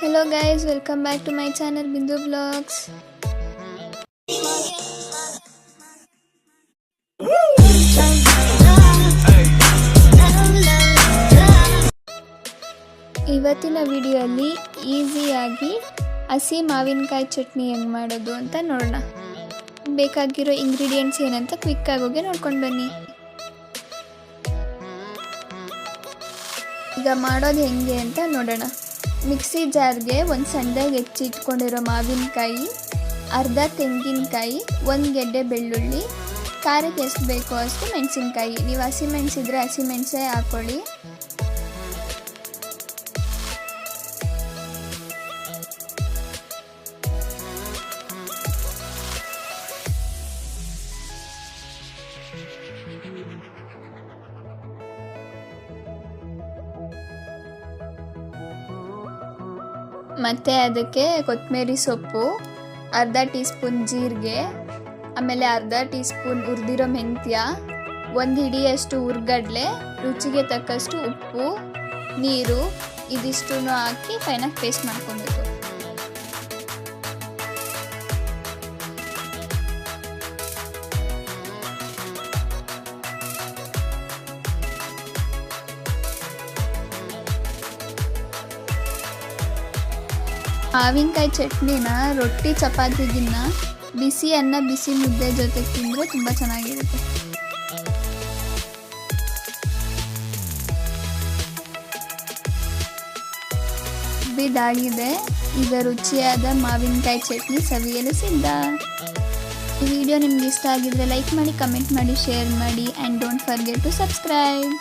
Hello guys, welcome back to my channel Bindu Vlogs. ಇವತ್ತಿನ ವಿಡಿಯೋಲಿ ಈಸಿಯಾಗಿ ಹಸಿ ಮಾವಿನಕಾಯಿ ಚಟ್ನಿ ಹೆಂಗೆ ಮಾಡೋದು ಅಂತ ನೋಡೋಣ. ಬೇಕಾಗಿರೋ ಇಂಗ್ರೀಡಿಯೆಂಟ್ಸ್ ಏನಂತ ಕ್ವಿಕ್ ಆಗಿ ಹೋಗಿ ನೋಡ್ಕೊಂಡು ಬನ್ನಿ. ಈಗ ಮಾಡೋದು ಹೆಂಗೆ ಅಂತ ನೋಡೋಣ. ಮಿಕ್ಸಿ ಜಾರ್ಗೆ ಒಂದು ಸಣ್ಣದಾಗಿ ಹೆಚ್ಚಿಟ್ಕೊಂಡಿರೋ ಮಾವಿನಕಾಯಿ, ಅರ್ಧ ತೆಂಗಿನಕಾಯಿ, ಒಂದು ಗೆಡ್ಡೆ ಬೆಳ್ಳುಳ್ಳಿ, ಖಾರಕ್ಕೆ ಎಷ್ಟು ಬೇಕೋ ಅಷ್ಟು ಮೆಣಸಿನ್ಕಾಯಿ. ನೀವು ಹಸಿಮೆಣಸಿದ್ರೆ ಹಸಿಮೆಣಸೇ ಹಾಕ್ಕೊಳ್ಳಿ. ಮತ್ತು ಅದಕ್ಕೆ ಕೊತ್ತಂಬರಿ ಸೊಪ್ಪು, ಅರ್ಧ ಟೀ ಸ್ಪೂನ್ ಜೀರಿಗೆ, ಆಮೇಲೆ ಅರ್ಧ ಟೀ ಸ್ಪೂನ್ ಹುರಿದಿರೋ ಮೆಂತ್ಯ, ಒಂದು ಹಿಡಿಯಷ್ಟು ಹುರ್ಗಡ್ಲೆ, ರುಚಿಗೆ ತಕ್ಕಷ್ಟು ಉಪ್ಪು, ನೀರು ಇದಿಷ್ಟು ಹಾಕಿ ಫೈನಾಗಿ ಪೇಸ್ಟ್ ಮಾಡ್ಕೊಬೇಕು. ಮಾವಿನಕಾಯಿ ಚಟ್ನಿನ ರೊಟ್ಟಿ ಚಪಾತಿಗಿನ್ನ ಬಿಸಿ ಅನ್ನ ಬಿಸಿ ಮುದ್ದೆ ಜೊತೆ ತಿಂದರೆ ತುಂಬ ಚೆನ್ನಾಗಿರುತ್ತೆ. ಬಿದ್ದಾಗಿದೆ. ಈಗ ರುಚಿಯಾದ ಮಾವಿನಕಾಯಿ ಚಟ್ನಿ ಸವಿಯಲು ಸಿದ್ಧ. ಈ ವಿಡಿಯೋ ನಿಮ್ಗೆ ಇಷ್ಟ ಆಗಿದ್ರೆ ಲೈಕ್ ಮಾಡಿ, ಕಮೆಂಟ್ ಮಾಡಿ, ಶೇರ್ ಮಾಡಿ, and don't forget to subscribe.